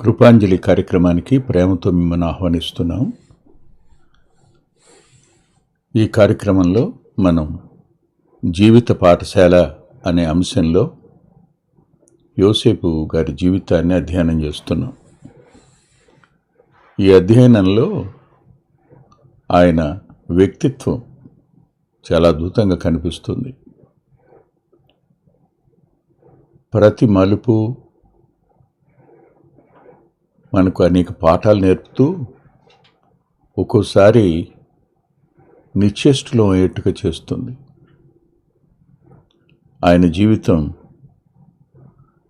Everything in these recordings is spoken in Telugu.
కృపాంజలి కార్యక్రమానికి ప్రేమతో మిమ్మల్ని ఆహ్వానిస్తున్నాం. ఈ కార్యక్రమంలో మనం జీవిత పాఠశాల అనే అంశంలో యోసేపు గారి జీవితాన్ని అధ్యయనం చేస్తున్నాం. ఈ అధ్యయనంలో ఆయన వ్యక్తిత్వం చాలా అద్భుతంగా కనిపిస్తుంది. ప్రతి మలుపు మనకు అనేక పాఠాలు నేర్పుతూ ఒక్కోసారి నిశ్చేష్టులో అయ్యేట్టుగా చేస్తుంది. ఆయన జీవితం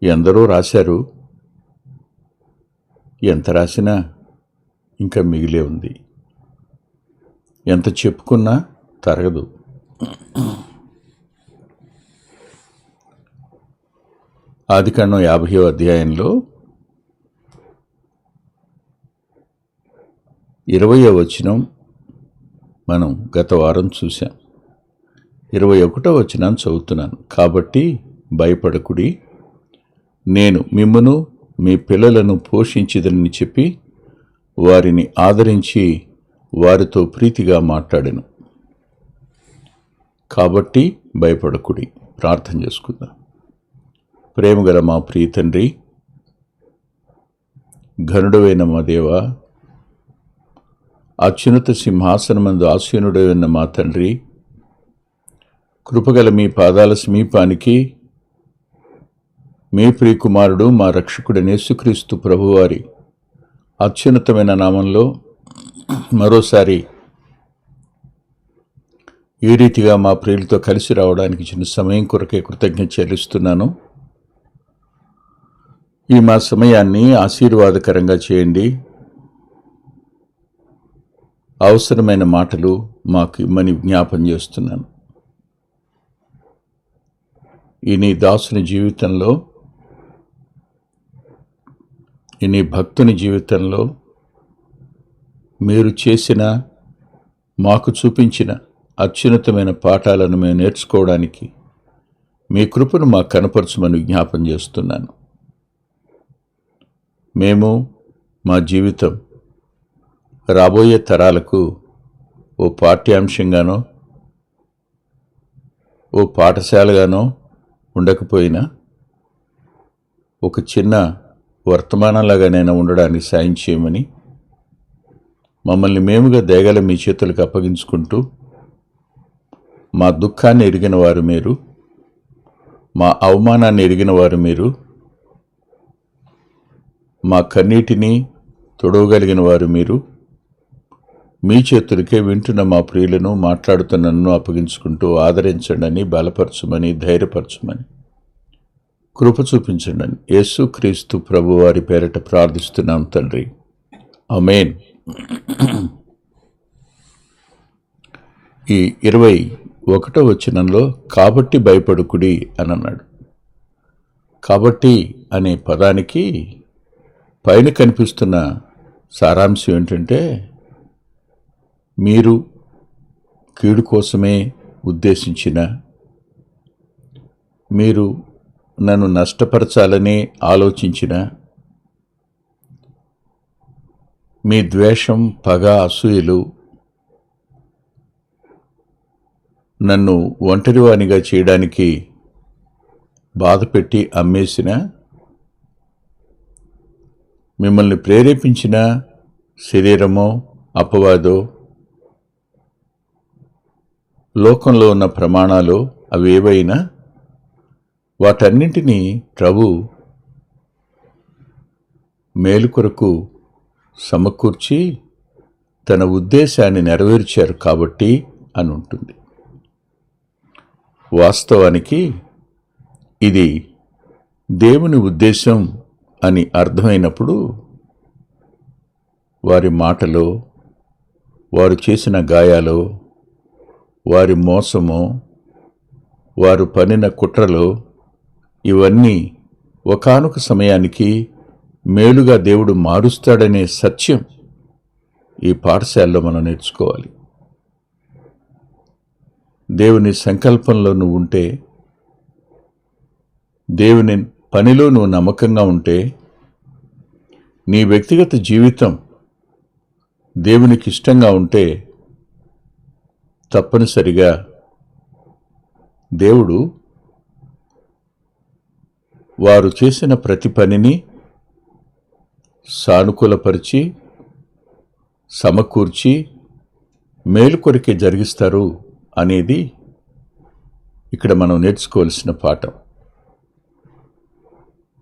ఎందరో రాశారు, ఎంత రాసినా ఇంకా మిగిలే ఉంది. ఎంత చెప్పుకున్నా తరగదు. ఆదికాండం 50వ అధ్యాయంలో 20వ వచనం మనం గత వారం చూసాం. 21వ వచనం చదువుతున్నాను. కాబట్టి భయపడకుడి, నేను మిమ్మును మీ పిల్లలను పోషించిదని చెప్పి వారిని ఆదరించి వారితో ప్రీతిగా మాట్లాడాను. కాబట్టి భయపడకుడి. ప్రార్థన చేసుకుందాం. ప్రేమగల మా ప్రియ తండ్రి, ఘనుడవైన మా దేవా, అత్యున్నత సింహాసనమందు ఆసీనుడైన మా తండ్రి, కృపగల మీ పాదాల సమీపానికి మీ ప్రియకుమారుడు మా రక్షకుడైన యేసుక్రీస్తు ప్రభువారి అత్యున్నతమైన నామంలో మరోసారి ఈ రీతిగా మా ప్రియులతో కలిసి రావడానికి ఇచ్చిన సమయం కొరకే కృతజ్ఞత చెల్లిస్తున్నాను. ఈ మా సమయాన్ని ఆశీర్వాదకరంగా చేయండి. అవసరమైన మాటలు మాకు ఇమ్మని జ్ఞాపం చేస్తున్నాను. ఈ నీ దాసుని జీవితంలో, ఈ నీ భక్తుని జీవితంలో మీరు చేసిన, మాకు చూపించిన అత్యున్నతమైన పాఠాలను మేము నేర్చుకోవడానికి మీ కృపను మాకు కనపరచమని జ్ఞాపం చేస్తున్నాను. మేము మా జీవితం రాబోయే తరాలకు ఓ పాఠ్యాంశంగానో ఓ పాఠశాలగానో ఉండకపోయినా ఒక చిన్న వర్తమానంలాగానైనా ఉండడానికి సాయం చేయమని మమ్మల్ని మేముగా దయగల మీ చేతులకు అప్పగించుకుంటూ, మా దుఃఖాన్ని ఎరిగిన వారు మీరు, మా అవమానాన్ని ఎరిగిన వారు మీరు, మా కన్నీటిని తొడవగలిగిన వారు మీరు, మీ చేతులకే వింటున్న మా ప్రియులను మాట్లాడుతున్న నన్ను అప్పగించుకుంటూ ఆదరించండి, బలపరచమని, ధైర్యపరచమని, కృప చూపించండి. యేసుక్రీస్తు ప్రభు వారి పేరట ప్రార్థిస్తున్నాం తండ్రి, ఆమేన్. ఈ 21వ వచనంలో కాబట్టి భయపడకుడి అని అన్నాడు. కాబట్టి అనే పదానికి పైన కనిపిస్తున్న సారాంశం ఏంటంటే, మీరు కీడు కోసమే ఉద్దేశించిన, మీరు నన్ను నష్టపరచాలని ఆలోచించిన, మీ ద్వేషం, పగ, అసూయలు నన్ను ఒంటరివానిగా చేయడానికి బాధపెట్టి అమ్మేసిన, మిమ్మల్ని ప్రేరేపించిన శరీరమో అపవాదో, లోకంలో ఉన్న ప్రమాణాలు అవి ఏవైనా, వాటన్నింటినీ ప్రభు మేలు కొరకు సమకూర్చి తన ఉద్దేశాన్ని నెరవేర్చారు కాబట్టి అని ఉంటుంది. వాస్తవానికి ఇది దేవుని ఉద్దేశం అని అర్థమైనప్పుడు వారి మాటలో, వారు చేసిన గాయాలో, వారి మోసమో, వారు పన్నిన కుట్రలో, ఇవన్నీ ఒకానొక సమయానికి మేలుగా దేవుడు మారుస్తాడనే సత్యం ఈ పాఠశాలలో మనం నేర్చుకోవాలి. దేవుని సంకల్పంలో నువ్వు ఉంటే, దేవుని పనిలో నువ్వు నమ్మకంగా ఉంటే, నీ వ్యక్తిగత జీవితం దేవునికి ఇష్టంగా ఉంటే తప్పనిసరిగా దేవుడు వారు చేసిన ప్రతి పనిని సానుకూలపరిచి సమకూర్చి మేలు కొరికే జరిగిస్తారు అనేది ఇక్కడ మనం నేర్చుకోవాల్సిన పాఠం.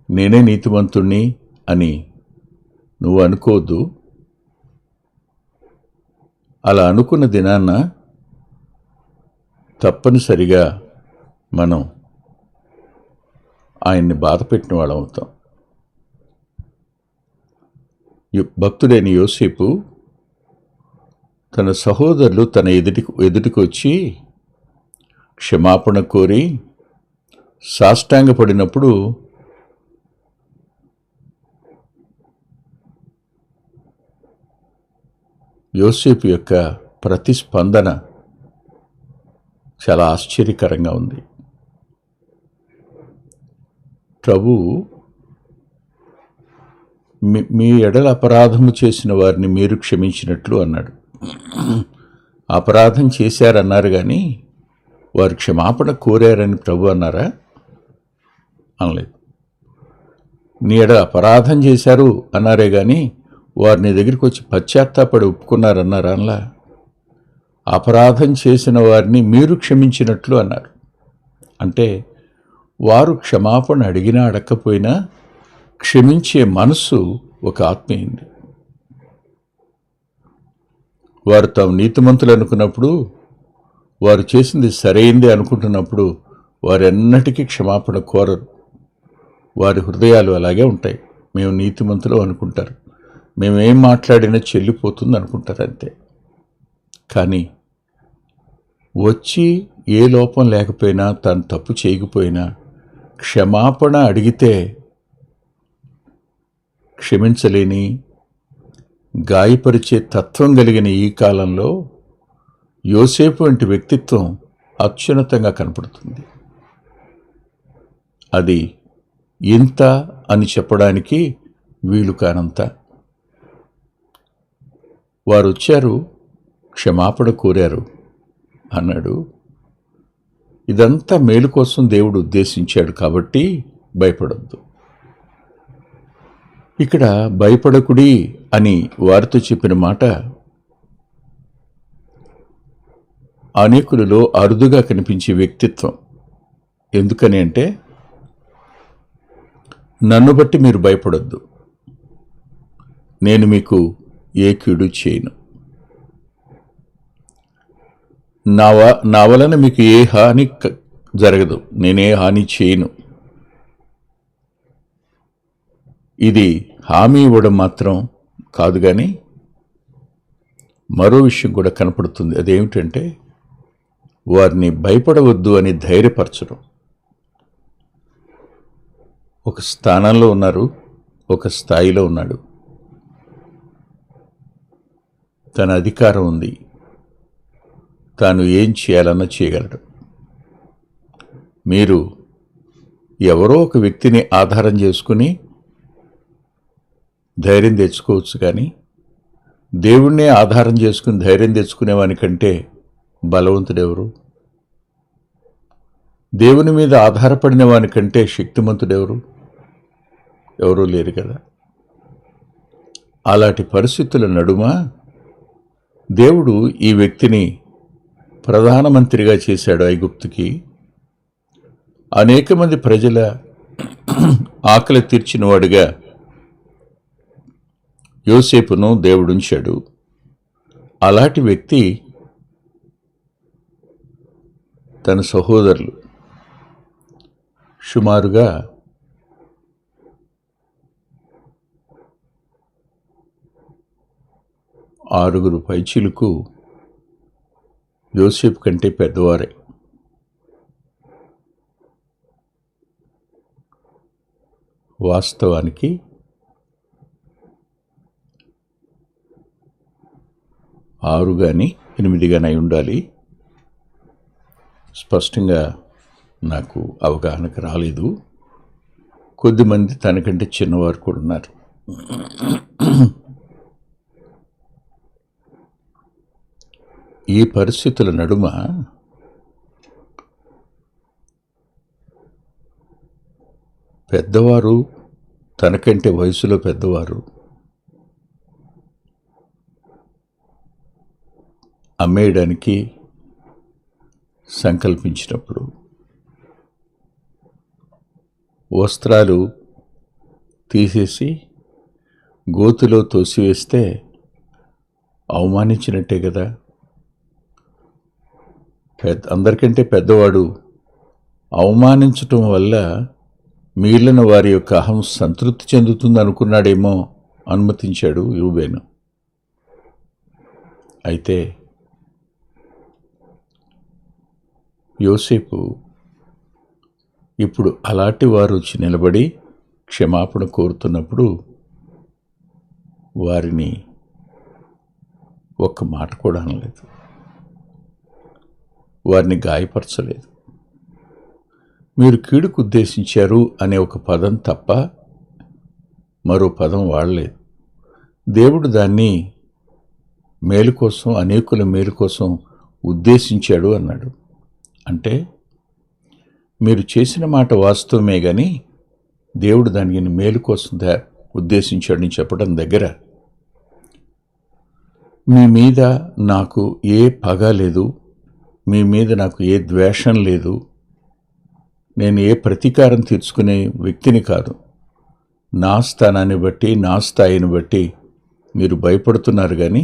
నేనే నీతిమంతుణ్ణి అని నువ్వు అనుకోవద్దు. అలా అనుకున్న దినాన్న తప్పనిసరిగా మనం ఆయన్ని బాధపెట్టిన వాళ్ళం అవుతాం. భక్తుడైన యోసేపు తన సహోదరులు తన ఎదుటికి వచ్చి క్షమాపణ కోరి సాష్టాంగపడినప్పుడు యోసేపు యొక్క ప్రతిస్పందన చాలా ఆశ్చర్యకరంగా ఉంది. ప్రభువు మీ ఎడల అపరాధము చేసిన వారిని మీరు క్షమించినట్లు అన్నాడు. అపరాధం చేశారన్నారు కానీ వారు క్షమాపణ కోరారని ప్రభు అన్నారా? అనలేదు. నీ ఎడల అపరాధం చేశారు అన్నారే కానీ వారు నీ దగ్గరికి వచ్చి పశ్చాత్తాపడి ఒప్పుకున్నారన్నారా? అనలా. అపరాధం చేసిన వారిని మీరు క్షమించినట్లు అన్నారు. అంటే వారు క్షమాపణ అడిగినా అడగకపోయినా క్షమించే మనసు ఒక ఆత్మీయుంది. వారు తాము నీతిమంతులు అనుకున్నప్పుడు, వారు చేసింది సరైంది అనుకుంటున్నప్పుడు వారెన్నటికీ క్షమాపణ కోరరు. వారి హృదయాలు అలాగే ఉంటాయి. మేము నీతిమంతులు అనుకుంటారు, మేమేం మాట్లాడినా చెల్లిపోతుంది అనుకుంటారు, అంతే. కానీ వచ్చి ఏ లోపం లేకపోయినా తాను తప్పు చేయకపోయినా క్షమాపణ అడిగితే క్షమించలేని గాయపరిచే తత్వం కలిగిన ఈ కాలంలో యోసేపు వంటి వ్యక్తిత్వం అత్యున్నతంగా కనపడుతుంది. అది ఇంత అని చెప్పడానికి వీలు కానంత. వారు వచ్చారు, క్షమాపణ కోరారు అన్నాడు. ఇదంతా మేలు కోసం దేవుడు ఉద్దేశించాడు కాబట్టి భయపడొద్దు. ఇక్కడ భయపడకుడి అని వారితో చెప్పిన మాట అనేకులలో అరుదుగా కనిపించే వ్యక్తిత్వం. ఎందుకని అంటే, నన్ను బట్టి మీరు భయపడొద్దు, నేను మీకు ఏ కీడు చేయను, నా వలన మీకు ఏ హాని జరగదు, నేనే హాని చేయను. ఇది హామీ ఇవ్వడం మాత్రం కాదు, కానీ మరో విషయం కూడా కనపడుతుంది. అదేమిటంటే, వారిని భయపడవద్దు అని ధైర్యపరచడం. ఒక స్థానంలో ఉన్నారు, ఒక స్థాయిలో ఉన్నాడు, తన అధికారం ఉంది, తాను ఏం చేయాలన్నా చేయగలడు. మీరు ఎవరో ఒక వ్యక్తిని ఆధారం చేసుకుని ధైర్యం తెచ్చుకోవచ్చు, కానీ దేవుణ్ణే ఆధారం చేసుకుని ధైర్యం తెచ్చుకునేవానికంటే బలవంతుడెవరు? దేవుని మీద ఆధారపడిన వానికంటే శక్తిమంతుడెవరు? ఎవరూ లేరు కదా. అలాంటి పరిస్థితుల నడుమ దేవుడు ఈ వ్యక్తిని ప్రధానమంత్రిగా చేశాడు ఐగుప్తుకి. అనేక మంది ప్రజల ఆకలి తీర్చినవాడుగా యోసేపును దేవుడుంచాడు. అలాంటి వ్యక్తి తన సహోదరులు సుమారుగా 6 పైచిలకు యోసేపు కంటే పెద్దవారే. వాస్తవానికి 6 కానీ 8 కానీ అయి ఉండాలి. స్పష్టంగా నాకు అవగాహనకు రాలేదు. కొద్దిమంది తనకంటే చిన్నవారు కూడా ఉన్నారు. ఈ పరిస్థితుల నడుమ పెద్దవారు, తనకంటే వయసులో పెద్దవారు అమ్మేయడానికి సంకల్పించినప్పుడు వస్త్రాలు తీసేసి గోతిలో తోసివేస్తే అవమానించినట్టే కదా. అందరికంటే పెద్దవాడు అవమానించటం వల్ల మిగిలిన వారి యొక్క అహం సంతృప్తి చెందుతుంది అనుకున్నాడేమో, అనుమతించాడు రూబేను. అయితే యోసేపు ఇప్పుడు అలాంటి వారు వచ్చి నిలబడి క్షమాపణ కోరుతున్నప్పుడు వారిని ఒక్క మాట కూడా అనలేదు, వారిని గాయపరచలేదు. మీరు కీడుకు ఉద్దేశించారు అనే ఒక పదం తప్ప మరో పదం వాడలేదు. దేవుడు దాన్ని మేలు కోసం, అనేకుల మేలు కోసం ఉద్దేశించాడు అన్నాడు. అంటే మీరు చేసిన మాట వాస్తవమే కానీ దేవుడు దానికి మేలు కోసం ఉద్దేశించాడని చెప్పడం దగ్గర మీ మీద నాకు ఏ పగ లేదు, మీ మీద నాకు ఏ ద్వేషం లేదు, నేను ఏ ప్రతీకారం తీర్చుకునే వ్యక్తిని కాదు. నా స్థానాన్ని బట్టి, నా స్థాయిని బట్టి మీరు భయపడుతున్నారు కానీ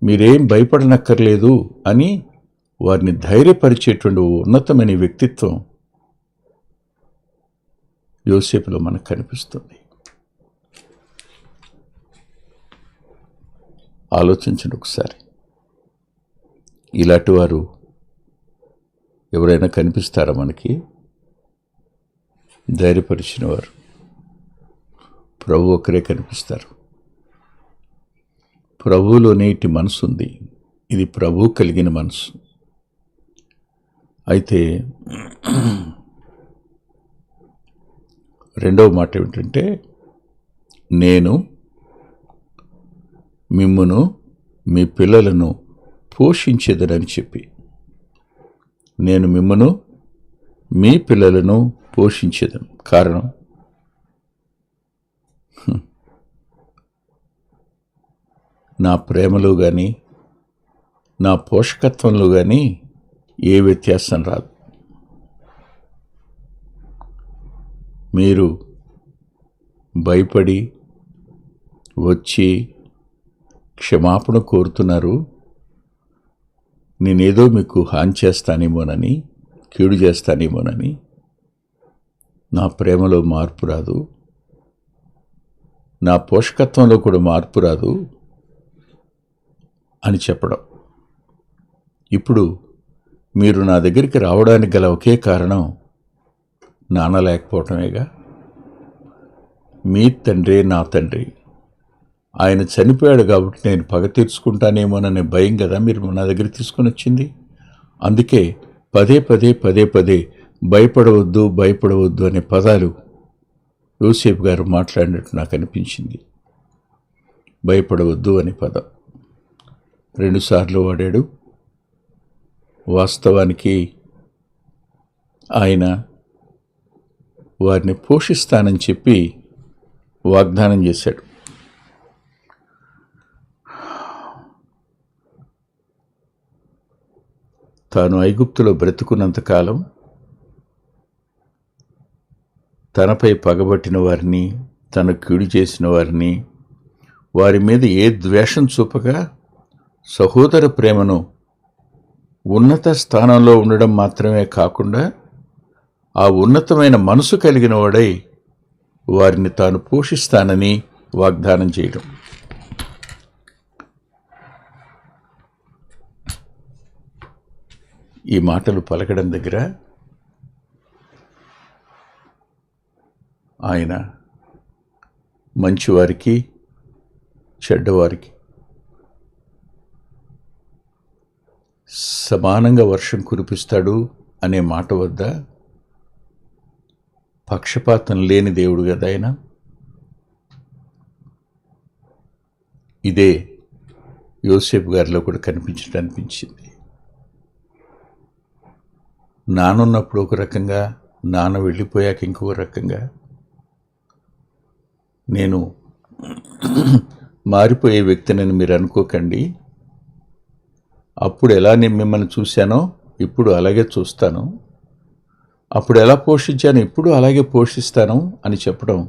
మీరేం భయపడనక్కర్లేదు అని వారిని ధైర్యపరిచేటువంటి ఉన్నతమైన వ్యక్తిత్వం యోసేపులో మనకు కనిపిస్తుంది. ఆలోచించండి ఒకసారి. ఇలాంటి వారు ఎవరైనా కనిపిస్తారా మనకి? ధైర్యపరిచిన వారు ప్రభు ఒకరే కనిపిస్తారు. ప్రభువులోనే ఇటు మనసు ఉంది. ఇది ప్రభు కలిగిన మనసు. అయితే రెండవ మాట ఏమిటంటే, నేను మిమ్మును మీ పిల్లలను పోషించేదనని చెప్పి, నేను మిమ్మును మీ పిల్లలను పోషించేదను. కారణం, నా ప్రేమలో కానీ నా పోషకత్వంలో కానీ ఏ వ్యత్యాసం రాదు. మీరు భయపడి వచ్చి క్షమాపణ కోరుతున్నారు, నేనేదో మీకు హాని చేస్తానేమోనని, కీడు చేస్తానేమోనని. నా ప్రేమలో మార్పు రాదు, నా పోషకత్వంలో కూడా మార్పు రాదు అని చెప్పడం. ఇప్పుడు మీరు నా దగ్గరికి రావడానికి గల ఒకే కారణం నాన్న లేకపోవటమేగా. మీ తండ్రే నా తండ్రి, ఆయన చనిపోయాడు కాబట్టి నేను పగ తీర్చుకుంటానేమోననే భయం కదా మీరు నా దగ్గర తీసుకుని వచ్చింది. అందుకే పదే పదే పదే పదే భయపడవద్దు భయపడవద్దు అనే పదాలు యోసేపు గారు మాట్లాడినట్టు నాకు అనిపించింది. భయపడవద్దు అనే పదం 2 సార్లు వాడాడు. వాస్తవానికి ఆయన వారిని పోషిస్తానని చెప్పి వాగ్దానం చేశాడు. తాను ఐగుప్తులో బ్రతుకున్నంతకాలం తనపై పగబట్టిన వారిని, తన కీడు చేసిన వారిని, వారి మీద ఏ ద్వేషం చూపగా సహోదర ప్రేమను ఉన్నత స్థానంలో ఉండడం మాత్రమే కాకుండా ఆ ఉన్నతమైన మనసు కలిగిన వాడై వారిని తాను పోషిస్తానని వాగ్దానం చేయడం. ఈ మాటలు పలకడం దగ్గర ఆయన మంచివారికి చెడ్డవారికి సమానంగా వర్షం కురిపిస్తాడు అనే మాట వద్ద పక్షపాతం లేని దేవుడు కదా ఆయన. ఇదే యోసేపు గారిలో కూడా అనిపించింది. నానున్నప్పుడు ఒక రకంగా, నాన్న వెళ్ళిపోయాక ఇంకొక రకంగా, నేను మారిపోయే వ్యక్తినని మీరు అనుకోకండి. అప్పుడు ఎలా నేను మిమ్మల్ని చూశానో ఇప్పుడు అలాగే చూస్తాను, అప్పుడు ఎలా పోషించానో ఇప్పుడు అలాగే పోషిస్తాను అని చెప్పడం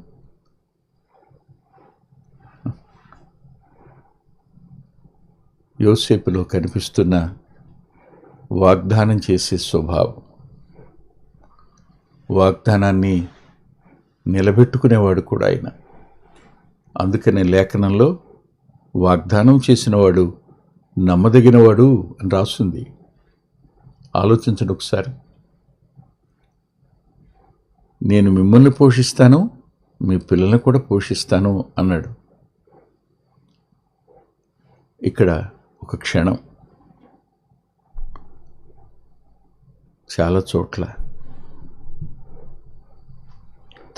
యోసేపులో కనిపిస్తున్న వాగ్దానం చేసే స్వభావం. వాగ్దానాన్ని నిలబెట్టుకునేవాడు కూడా ఆయన. అందుకనే లేఖనంలో వాగ్దానం చేసినవాడు నమ్మదగినవాడు అని రాస్తుంది. ఆలోచించండి ఒకసారి. నేను మిమ్మల్ని పోషిస్తాను, మీ పిల్లల్ని కూడా పోషిస్తాను అన్నాడు. ఇక్కడ ఒక క్షణం చాలా చోట్ల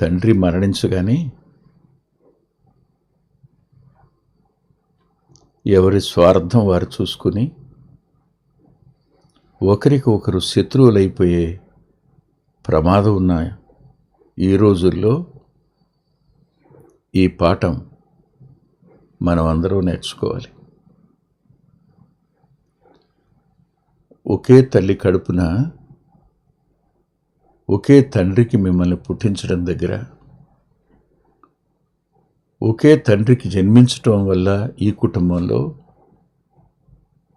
తండ్రి మరణించగానే ఎవరి స్వార్థం వారు చూసుకుని ఒకరికి ఒకరు శత్రువులైపోయే ప్రమాదం ఉన్న ఈ రోజుల్లో ఈ పాఠం మనం అందరం నేర్చుకోవాలి. ఒకే తల్లి కడుపున ఒకే తండ్రికి మిమ్మల్ని పుట్టించడం దగ్గర, ఒకే తండ్రికి జన్మించటం వల్ల ఈ కుటుంబంలో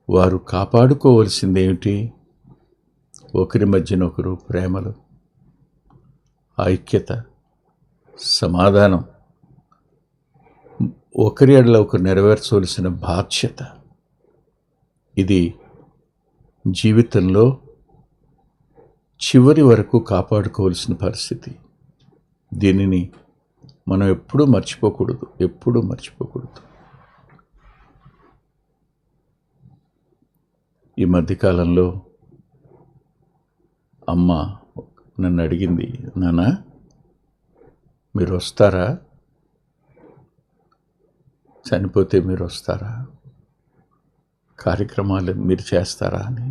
వారు కాపాడుకోవలసిందేమిటి? ఒకరి మధ్యన ఒకరు ప్రేమలు, ఐక్యత, సమాధానం, ఒకరి ఎడల ఒకరు నెరవేర్చవలసిన బాధ్యత. ఇది జీవితంలో చివరి వరకు కాపాడుకోవలసిన పరిస్థితి. దీనిని మనం ఎప్పుడూ మర్చిపోకూడదు. ఈ మధ్యకాలంలో అమ్మ నన్ను అడిగింది, నాన్న మీరు వస్తారా? చనిపోతే మీరు వస్తారా? కార్యక్రమాలు మీరు చేస్తారా అని.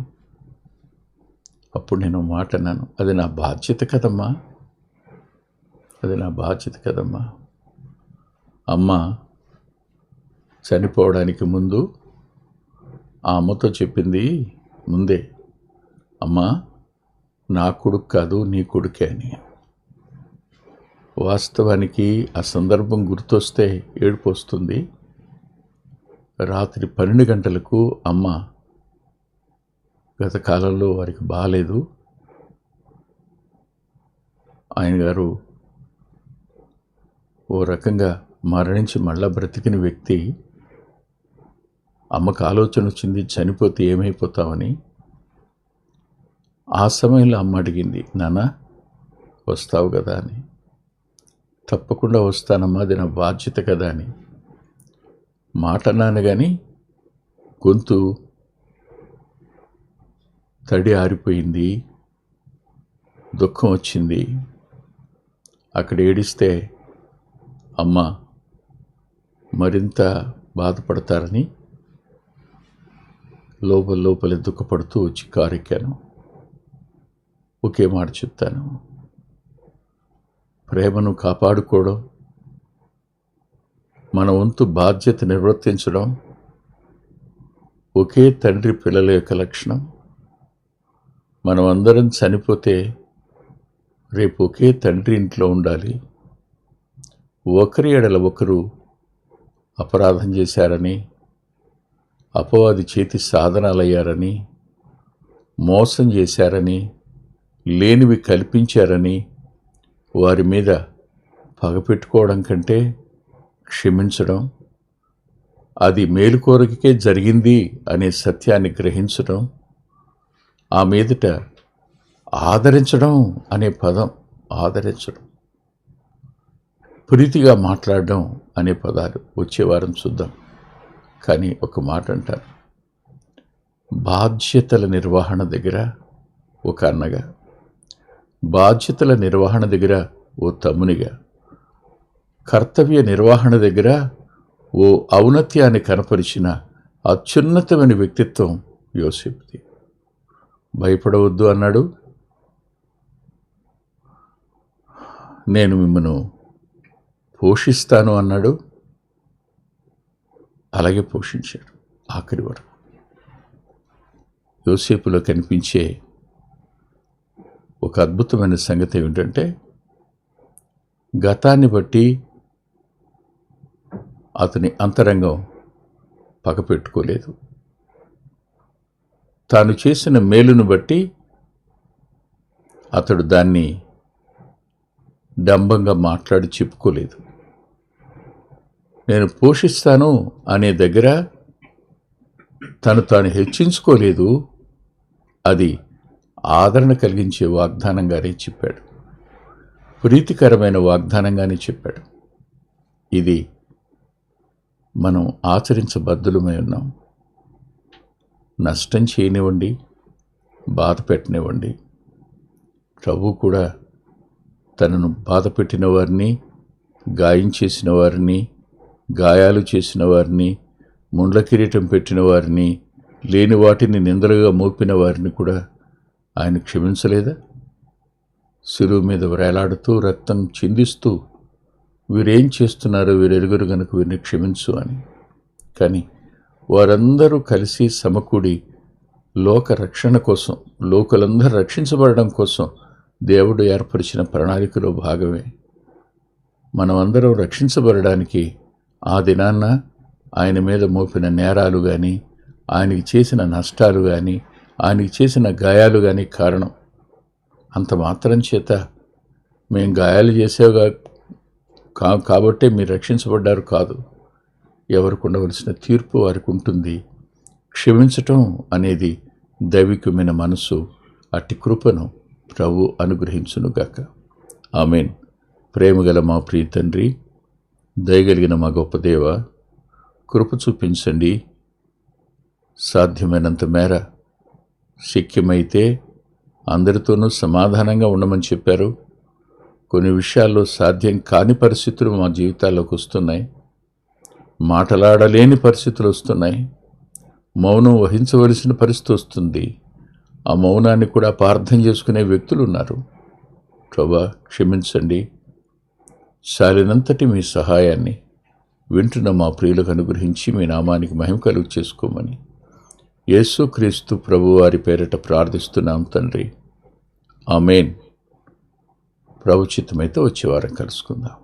అప్పుడు నేను మాట అన్నాను, అది నా బాధ్యత కదమ్మా. అమ్మ చనిపోవడానికి ముందు ఆ అమ్మతో చెప్పింది ముందే, అమ్మా నా కొడుకు కాదు నీ కొడుకే అని. వాస్తవానికి ఆ సందర్భం గుర్తొస్తే ఏడుపు వస్తుంది. రాత్రి 12 గంటలకు అమ్మ, గత కాలంలో వారికి బాగాలేదు, ఆయన గారు ఓ రకంగా మరణించి మళ్ళా బ్రతికిన వ్యక్తి, అమ్మకు ఆలోచన వచ్చింది చనిపోతే ఏమైపోతామని. ఆ సమయంలో అమ్మ అడిగింది, నాన్న వస్తావు కదా అని. తప్పకుండా వస్తానమ్మా, అది నా బాధ్యత కదా అని మాట అన్నాను. కానీ గొంతు తడి ఆరిపోయింది, దుఃఖం వచ్చింది. అక్కడ ఏడిస్తే అమ్మ మరింత బాధపడతారని లోపలే దుఃఖపడుతూ వచ్చి కారు ఎక్కాను. ఒకే మాట చెప్తాను, ప్రేమను కాపాడుకోవడం, మన వంతు బాధ్యత నిర్వర్తించడం ఒకే తండ్రి పిల్లల యొక్క లక్షణం. మనం అందరం చనిపోతే రేపు ఒకే తండ్రి ఇంట్లో ఉండాలి. ఒకరి ఎడల ఒకరు అపరాధం చేశారని, అపవాది చేతి సాధనాలయ్యారని, మోసం చేశారని, లేనివి కల్పించారని వారి మీద పగపెట్టుకోవడం కంటే క్షమించడం, అది మేలుకోరకే జరిగింది అనే సత్యాన్ని గ్రహించడం, ఆ మీదట ఆదరించడం అనే పదం, ఆదరించడం, ప్రీతిగా మాట్లాడడం అనే పదాలు వచ్చే వారం చూద్దాం. కానీ ఒక మాట అంటాను, బాధ్యతల నిర్వహణ దగ్గర ఒక అన్నగా, బాధ్యతల నిర్వహణ దగ్గర ఓ తమ్మునిగా, కర్తవ్య నిర్వహణ దగ్గర ఓ ఔన్నత్యాన్ని కనపరిచిన అత్యున్నతమైన వ్యక్తిత్వం యోసేపుది. భయపడవద్దు అన్నాడు. నేను మిమ్మను పోషిస్తాను అన్నాడు. అలాగే పోషించాడు ఆఖరి వరకు. యోసేపులో కనిపించే ఒక అద్భుతమైన సంగతి ఏమిటంటే, గతాన్ని బట్టి అతని అంతరంగం పగపెట్టుకోలేదు. తాను చేసిన మేలును బట్టి అతడు దాన్ని డంబంగా మాట్లాడి చెప్పుకోలేదు. నేను పోషిస్తాను అనే దగ్గర తాను హెచ్చించుకోలేదు. అది ఆదరణ కలిగించే వాగ్దానంగానే చెప్పాడు, ప్రీతికరమైన వాగ్దానంగానే చెప్పాడు. ఇది మనం ఆచరించబద్ధులమై ఉన్నాం. నష్టం చేయనివ్వండి, బాధ పెట్టనివ్వండి. ప్రభు కూడా తనను బాధ పెట్టిన వారిని, గాయం చేసిన వారిని, గాయాలు చేసిన వారిని, ముండ్ల కిరీటం పెట్టిన వారిని, లేని వాటిని నిందలుగా మోపిన వారిని కూడా ఆయన క్షమించలేదా? శిలువ మీద వేలాడుతూ రక్తం చిందిస్తూ, వీరేం చేస్తున్నారో వీరెరుగురు గనుక వీరిని క్షమించు అని. కానీ వారందరూ కలిసి సమకూడి లోక రక్షణ కోసం, లోకలందరూ రక్షించబడడం కోసం దేవుడు ఏర్పరిచిన ప్రణాళికలో భాగమే. మనమందరం రక్షించబడడానికి ఆ దినాన్న ఆయన మీద మోపిన నేరాలు కానీ, ఆయనకి చేసిన నష్టాలు కానీ, ఆయనకి చేసిన గాయాలు కానీ కారణం. అంత మాత్రం చేత మేము గాయాలు చేసేవిగా కాబట్టే మీరు రక్షించబడ్డారు కాదు. ఎవరికి ఉండవలసిన తీర్పు వారికి ఉంటుంది. క్షమించటం అనేది దైవికమైన మనసు. అట్టి కృపను ప్రభు అనుగ్రహించునుగాక. ఆమేన్. ప్రేమగల మా ప్రియ తండ్రి, దయగలిగిన మా గొప్ప దేవ, కృప చూపించండి. సాధ్యమైనంత మేర శక్యమైతే అందరితోనూ సమాధానంగా ఉండమని చెప్పారు. కొన్ని విషయాల్లో సాధ్యం కాని పరిస్థితులు మా జీవితాల్లోకి వస్తున్నాయి. మాటలాడలేని పరిస్థితులు వస్తున్నాయి. మౌనం వహించవలసిన పరిస్థితి వస్తుంది. ఆ మౌనాన్ని కూడా అపార్థం చేసుకునే వ్యక్తులు ఉన్నారు. ప్రభా, క్షమించండి. సాలినంతటి మీ సహాయాన్ని వింటున్న మా ప్రియులకు అనుగ్రహించి మీ నామానికి మహిమ కలుగు చేసుకోమని యేసుక్రీస్తు ప్రభువారి పేరిట ప్రార్థిస్తున్నాం తండ్రి. ఆమేన్. ప్రభు చిత్తమైతే వచ్చే వారం కలుసుకుందాం.